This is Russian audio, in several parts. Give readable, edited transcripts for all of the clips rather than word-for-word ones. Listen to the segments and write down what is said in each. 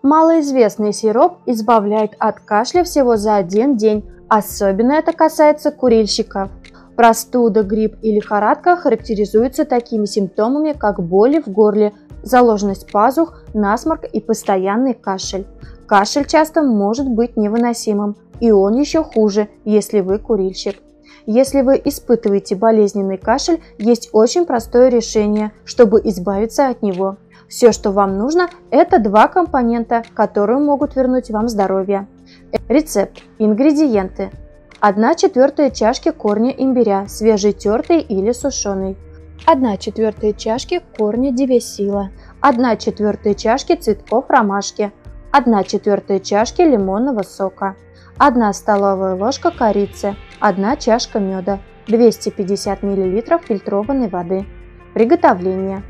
Малоизвестный сироп избавляет от кашля всего за один день, особенно это касается курильщиков. Простуда, грипп и лихорадка характеризуются такими симптомами, как боли в горле, заложенность пазух, насморк и постоянный кашель. Кашель часто может быть невыносимым, и он еще хуже, если вы курильщик. Если вы испытываете болезненный кашель, есть очень простое решение, чтобы избавиться от него. Все, что вам нужно, это 2 компонента, которые могут вернуть вам здоровье. Рецепт. Ингредиенты. 1/4 чашки корня имбиря, свежетертый или сушеный. 1/4 чашки корня девесила. 1/4 чашки цветков ромашки. 1/4 чашки лимонного сока. 1 столовая ложка корицы. 1 чашка меда. 250 мл фильтрованной воды. Приготовление.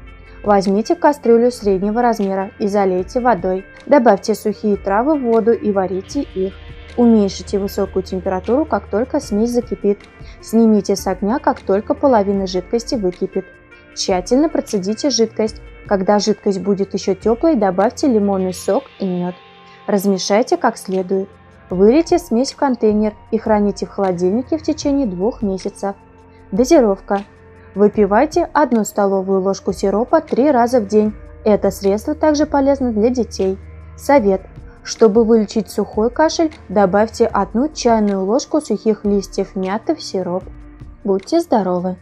Возьмите кастрюлю среднего размера и залейте водой. Добавьте сухие травы в воду и варите их. Уменьшите высокую температуру, как только смесь закипит. Снимите с огня, как только половина жидкости выкипит. Тщательно процедите жидкость. Когда жидкость будет еще теплой, добавьте лимонный сок и мед. Размешайте как следует. Вылейте смесь в контейнер и храните в холодильнике в течение 2 месяцев. Дозировка. Выпивайте 1 столовую ложку сиропа 3 раза в день. Это средство также полезно для детей. Совет. Чтобы вылечить сухой кашель, добавьте 1 чайную ложку сухих листьев мяты в сироп. Будьте здоровы!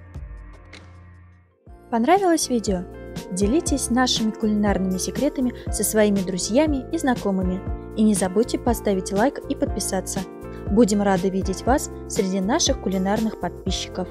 Понравилось видео? Делитесь нашими кулинарными секретами со своими друзьями и знакомыми. И не забудьте поставить лайк и подписаться. Будем рады видеть вас среди наших кулинарных подписчиков.